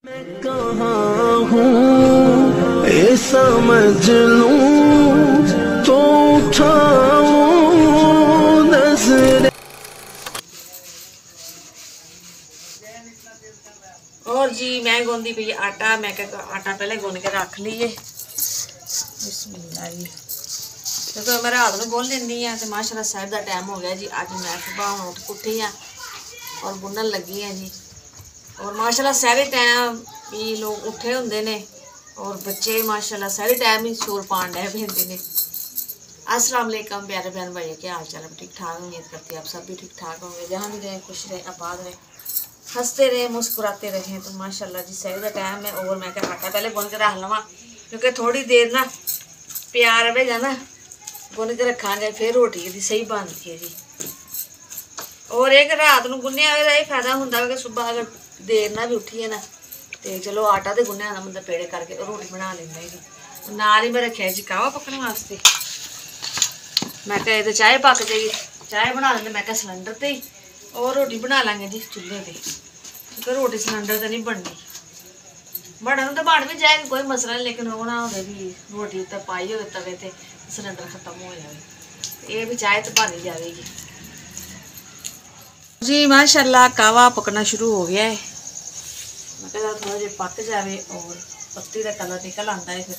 मैं कहाँ हूँ ये समझ लूँ तो उठाऊँ नजरें। और जी मैं गूंदी पई आटा। मैं क्या आटा पहले गुन के रख लीए। बिस्मिल्लाह जी क्योंकि मैं रात में गुन लेंदी हाँ तो माशाल्लाह साहब का टाइम हो गया जी। अज मैं सुबह उठ उठी हाँ और बुनन लगी हाँ जी। और माशाल्लाह सारे टाइम भी लोग उठे होंगे ने और बच्चे माशाल्लाह सारे टाइम ही शोर पान डे पेंदे ने। अस्सलाम वालेकुम प्यारे बहन भाइयों, क्या हाल चाल है? ठीक ठाक उम्मीद करती है आप सब भी ठीक ठाक होंगे। जहाँ भी रहे खुश रहे आबाद रहे हंसते रहे मुस्कुराते रहें। तो माशाल्लाह जी सही का टाइम है। और मैं क्या आटा पहले बुन के रख लवा क्योंकि थोड़ी देर ना प्यार रहेगा ना बुन के रखांगे फिर रोटी की सही बनती है जी। और एक रात को गुन्निया हुआ यह फायदा होंगे कि सुबह अगर देर ना भी उठीए ना तो चलो आटा तो गुन्निया ना बंदा पेड़े करके रोटी बना लेंदा है जी। नाल ही मैं रखा जी कहवा पकने वास्ते। मैं क्या तो चाय पक जाएगी, चाय बना लेंगे मैं क्या सिलेंडर ते ही और रोटी बना लेंगे जी चूल्हे पर क्योंकि रोटी सिलेंडर तो नहीं बननी। बनने तो बन भी जाएगी कोई मसला नहीं, लेकिन वो ना हो भी रोटी उत्ते पाई हो तवे ते सिलेंडर खत्म हो जाए। ये भी चाय तो बन ही जाएगी जी। माशाल्लाह कावा पकना शुरू हो गया है। मैं कहता थोड़ा जिहा पक जाए और पत्ती का कलर निकल आता है फिर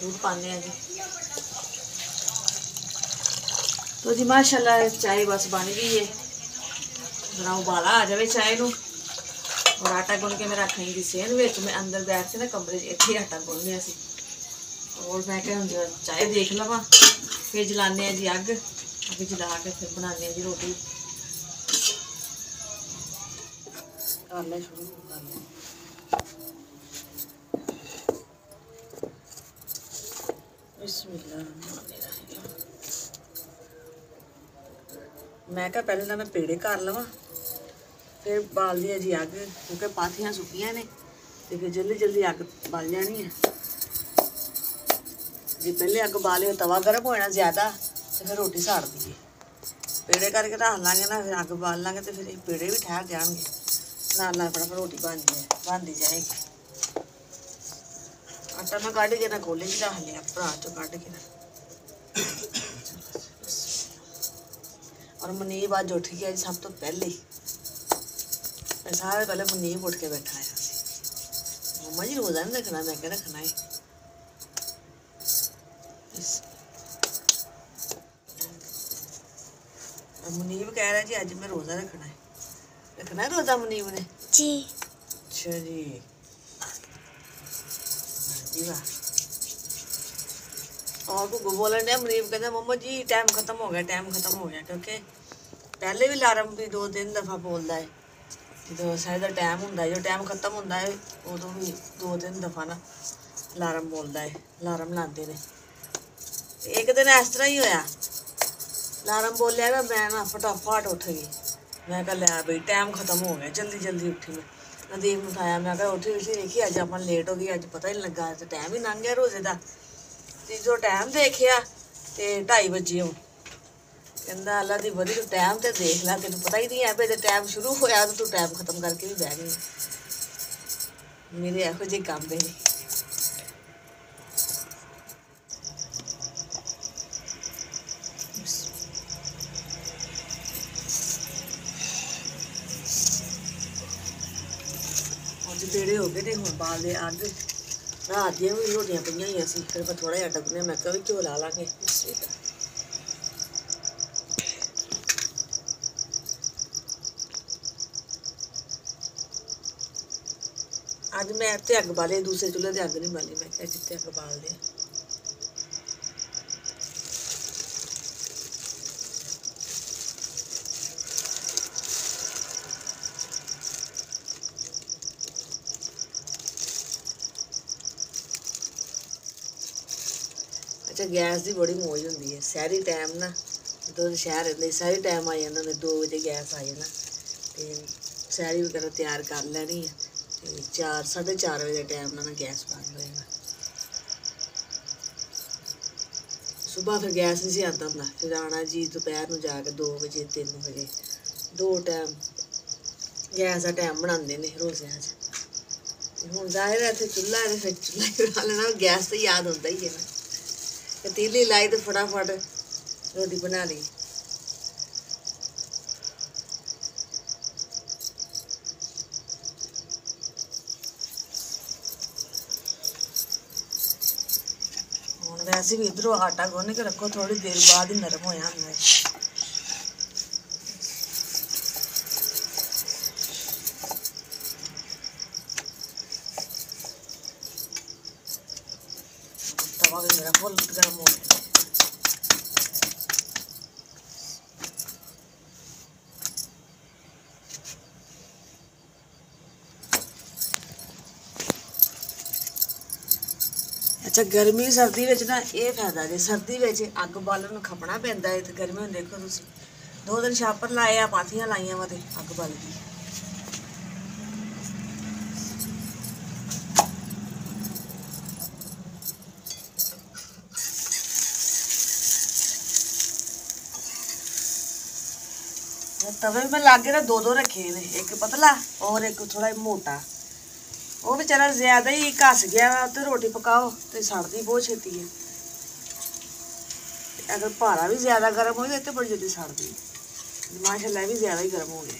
दूध पाने हैं जी। तो जी माशाल्लाह चाय बस बन गई है। जरा उबाला आ जाए चाय नू और आटा गुन के मैं रख ली सेन विच। मैं अंदर बैठ के ना कमरे इत्थे आटा गुन लिया सी। और मैं क्या हुण चाय देख लवां फिर जलाने जी अग। अग जला के फिर बनाने जी रोटी। कर ले शुरू कर ले। मैं क्या पहले ना मैं पेड़े कर लवा फिर बाल दिया जी अग क्योंकि पाथियां सुकियां ने तो फिर जल्दी जल्दी अग बल जानी है जी। पहले अग बाले तवा गर्म होना ज़्यादा तो फिर रोटी साड़ दीजिए। पेड़े करके रख लाँगे ना फिर अग बाल लाँगे तो फिर पेड़े भी ठहर जाएंगे नाल फटाफट रोटी बनती जाएगी। आटा मैं कढ़ के ना कोले च रख लिया भरा चो कढ़ के ना। और मुनीब अज उठ गया जी सब तो पहले ही। सारे पहले मुनीब उठ के बैठा है। मम्मा जी रोज़ा नहीं रखना, मैं क्या रखना है। मुनीब कह रहा है जी अज मैं रोज़ा रखना है रोज़ा मुनीब ने जी। अच्छा जी जी वाह। और भुगू बोलन डे मुनीब कहते मम्मा जी टाइम खत्म हो गया क्योंकि पहले भी अलार्म भी 2-3 दफ़ा बोलता है जो साढ़े का टाइम होंगे जो टाइम खत्म होंगे है उदों भी 2-3 दफ़ा ना अलार्म बोलता है अलार्म लाते हैं। एक दिन इस तरह ही होया अलार्म बोलिया ना मैं ना फटाफट उठ गई। मैं कहा लै बई टाइम खत्म हो गया जल्दी जल्दी उठी। मैं नदीम ने उठाया मैं कहा उठी देखी अज अपन लेट हो गई अज पता ही नहीं लगा तो टाइम ही लंघ गया रोज़े का। तो जो टाइम देखिया तो 2:30 बजे हूँ कहता अल्लाह दी बड़ी तू टाइम तो देख ला तेन पता ही नहीं है भाई टाइम शुरू होया तो तू टाइम खत्म करके भी बह गई। मेरे यहो जे काम है। पेड़े हो गए थे हूँ बाल दे अग रात दियाँ भी रोटियां पई हुई सी फिर मैं थोड़ा आटा गुन्निया मैं कहा भी घ्यो ला लाँगे। अज मैं इतने अग बाले दूसरे चूल्हे से अग नहीं बाली मैं क्या जितने अग बाल दे। अच्छा गैस की बड़ी मौज होंगी है शहरी टाइम ना जो शहर रहते शहरी टाइम आ जाना 2 बजे गैस आ जाना तो शहरी वगैरह तैयार कर लैनी है तो 4-4:30 बजे टाइम ना गैस बंद हो जाना। सुबह फिर गैस नहीं से आता होंगे फिर आना जी दोपहर में जाके 2 बजे 3 बजे 2 टाइम गैस का टाइम बनाते हैं रोज़ियां हूँ जाहिर है इतने चूल्हा है फिर चूल्हा ही बना लेना गैस तो याद होता ही है ना पतीली लाई तो फटाफट रोटी बना ली हूँ वैसे भी इधरों आटा गुन के रखो थोड़ी देर बाद ही नरम होया होंगे तवा भी मेरा फुल गर्म हो गया अच्छा गर्मी सर्दी विच ना ये फायदा जी सर्दी विच अग बालन खपना पैंदा है ते गर्मी में देखो तुम 2 दिन छापर लाए आ पाथियां लाइया वा ते अग बल गई तवे में लागे ना 2 रखे ने एक पतला और एक थोड़ा मोटा वो बेचारा ज्यादा ही घस गया तो रोटी पकाओ तो सड़ती बहुत छेती है अगर भारा भी ज्यादा गर्म हो जाए तो बड़ी जल्दी सड़ती माशाल्लाह भी ज्यादा ही गर्म हो गया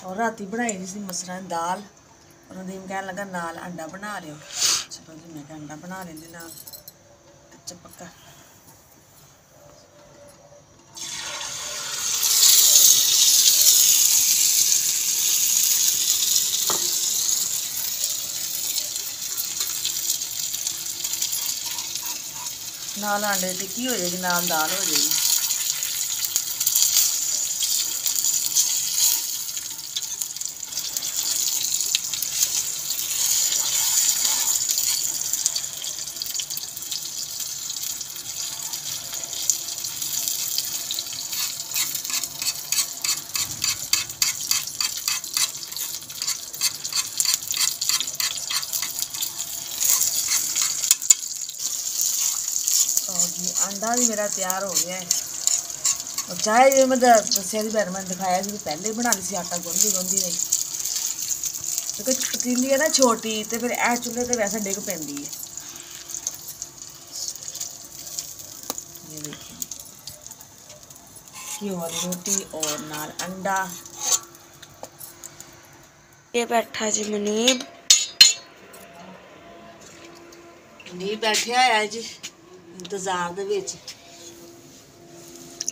और राती बनाई सी मसरां दी दाल और नदीम कहन लगा नाल अंडा बना लियो चलो जी मैं अंडा बना लेंदी नाल कच्चा पक्का नाल आंडे की टिक्की हो जाएगी नाल दाल हो जाएगी अंडा भी मेरा तैयार हो गया है और चाहे जो मैं दसिया थी मैंने दिखाया कि पहले ही बना ली आटा गुंदी नहीं क्योंकि पतीली है ना छोटी तो फिर ऐ चूल्हे तो वैसे डिग पैंदी है ये देखिए घी वाली रोटी और नाल अंडा ये बैठा जी मुनीब बैठा है जी इंतजार दे विच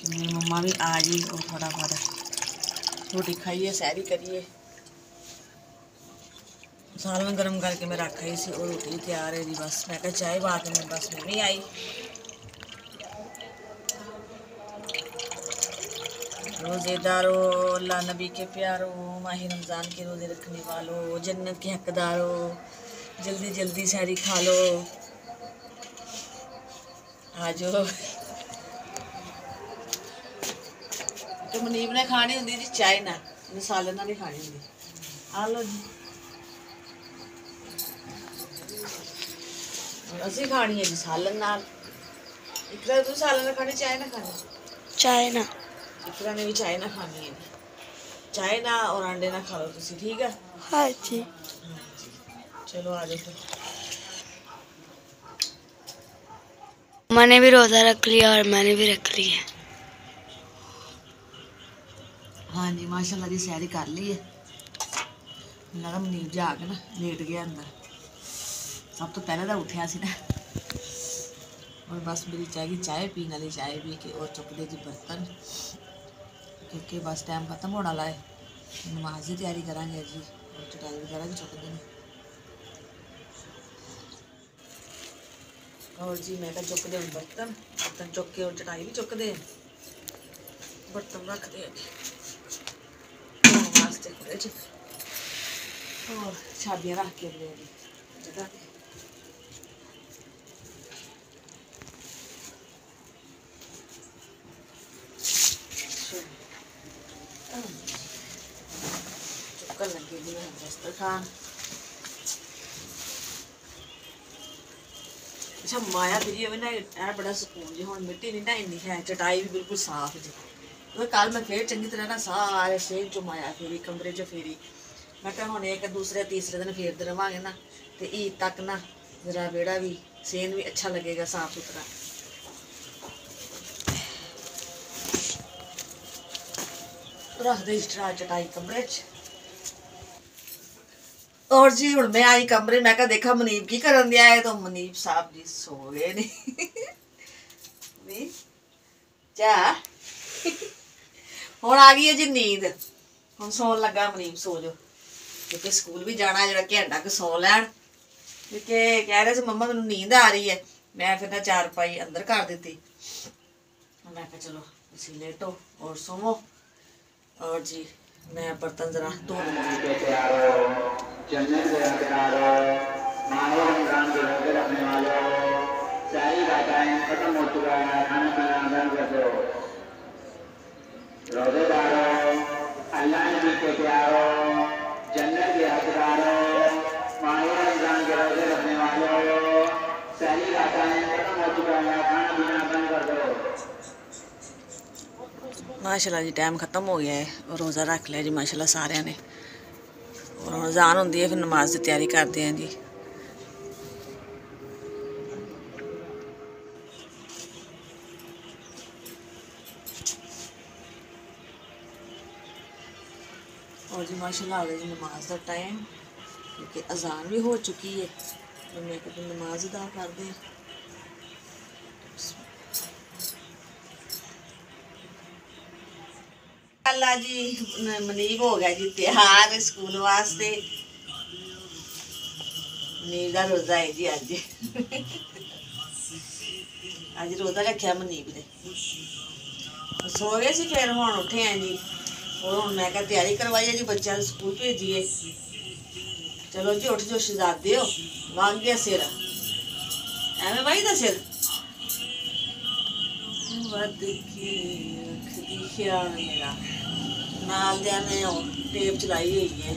मेरी मम्मा भी आ गई और फटाफट रोटी खाइए सैरी करिए सालन गर्म करके मैं रख आई सी और रोटी तैयार है जी बस मैं कहा चाय बात में बस मैं भी आई रोज़ेदारो अल्लाह नबी के प्यारो माही रमज़ान के रोज़े रखने वालों जन्नत के हकदारों जल्दी जल्दी सैरी खा लो आज तो मुनीब ने खानी होंगी जी चाय ना मसाले ना नहीं खानी होंगी आ लो जी असी खानी है जी सालन नाल इकरा तू सालन खानी चाय ना खानी चाय ना इकरा ने भी चाय ना खानी है चाय ना और अंडे ना खा लो तुसी ठीक है हाँ जी चलो आ जाओ फिर मैंने भी रोज़ा रख लिया और मैंने भी रख लिया हाँ जी माशाल्लाह जी सैरी कर ली है लगा मुनीब जाके ना लेट गया अंदर सब तो पहले तो उठा सी ना और बस मेरी चाय की चाय पीने वाली चाय पी के और चुक दे जी बर्तन क्योंकि बस टाइम खत्म होने वाला है नमाज की तैयारी करांगे जी और चटाई वगैरह भी चुक देनी और जी मैं चुक दे बर्तन बर्तन चुक के और चटाई भी चुक दे बर्तन रख दे वास्ते और चाबियां रख के जगह चुक्कर लगे हुए हैं दस्तरखान अच्छा माया फिरी होवे ना ऐ बड़ा सुकून जी। हुण मिट्टी नहीं ना इन्नी है, चटाई भी बिल्कुल साफ जी। तो कल मैं फिर चंगी तरह ना सारे सेब च माया फेरी, कमरे च फेरी। मैं कहा हुण एक दूसरे तीसरे दिन फेरते रवांगे ना तो ईद तक ना जरा बेड़ा भी सेन भी अच्छा लगेगा, साफ सुथरा। रख दे चटाई कमरे च। और जी हुण मैं आई कमरे, मैं कहा देखा मनीब की करन दिया है, तो मनीब साहब जी सो गए नहीं क्या हुण आ गई है जी नींद। हुण सौन लगा मनीब, सो जाओ क्योंकि स्कूल भी जाना, जरा घंटा के सौ लैन। क्योंकि कह रहे थे मम्मा मैनू नींद आ रही है। मैं फिर ना चारपाई अंदर कर दी। मैं कहा चलो तुसीं लेटो और सोवो। और जी मैं बर्तन जरा धो माशाल्लाह जी। टाइम खत्म हो गया है और रोज़ा रख लिया जी माशाल्लाह सारिਆਂ ने। और ਹੁਣ अज़ान होंदी है, फिर नमाज की तैयारी करते हैं जी। और जी माशाल्लाह आ गया जी नमाज का टाइम, क्योंकि अज़ान भी हो चुकी है। तो मैं कहती नमाज अदा कर दें। अल्लाह जी मनीब हो गया जी तैयार स्कूल वास्ते। मनीब का रोज़ा है जी अज। अज रोज़ा रखा मनीब ने। सो गए सी, फिर हुण उठे हैं जी। और हुण मैं क्या तैयारी करवाई है जी, बच्चों स्कूल भेजिए। चलो जी उठ जो शहजादे हो, वग गया सिर एवं भाई का सिर वध के रखदी ख्याल मेरा। नाल दिया ने टेप चलाई हुई है,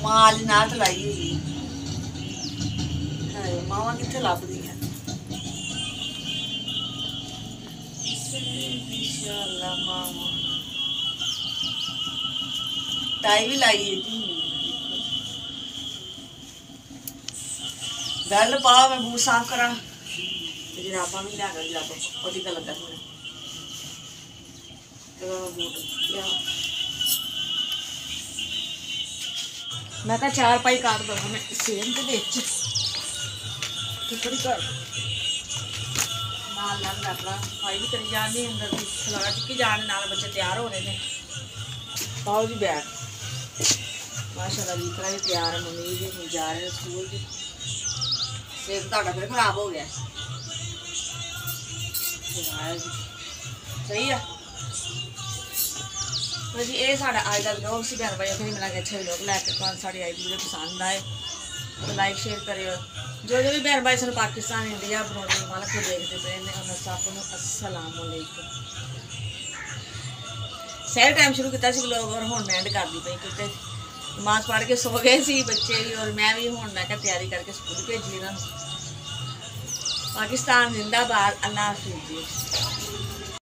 माल नाल चलाई हुई है। मावा कित्थे लभदियां इंशाअल्लाह। मावा टाई भी लाई है जी। गल पाओ मैं बूट साफ करा, जराबा भी लिया कर, जराबा और टीका लगा बूट लिया। मैं कहा चार पाई काट दो मैं सेम के बिच थोड़ी कर नाल नाल अपना सफाई भी करी जानी, अंदर की खलारा चुकी जाने, नाल बच्चे तैयार हो रहे हैं। पाओ जी बैग माशाल्लाह जी करा भी तैयार है। मम्मी जी जा रहे हैं स्कूल जी। सेब ਤੁਹਾਡਾ फिर खराब हो गया सही है। तो जी ये साढ़ा अज का व्लॉग से प्यार भाई फिर मिलेंगे अच्छे व्लॉग लैके। साड़ी आई वीडियो पसंद आए तो लाइक शेयर करियो। जो भी बहन भाई सानू पाकिस्तान इंडिया बनोने वाला को देखते पे उन्होंने सबको अस्सलाम वालेकुम। सैर टाइम शुरू किया व्लॉग और हुण मैं एंड कर दी पई क्योंकि नमाज पढ़ के सो गए सी बच्चे भी और मैं भी। हुण मैं तैयारी करके स्कूल भेजी इन्होंने। पाकिस्तान जिंदाबाद। अल्लाह हाफिज़ जी।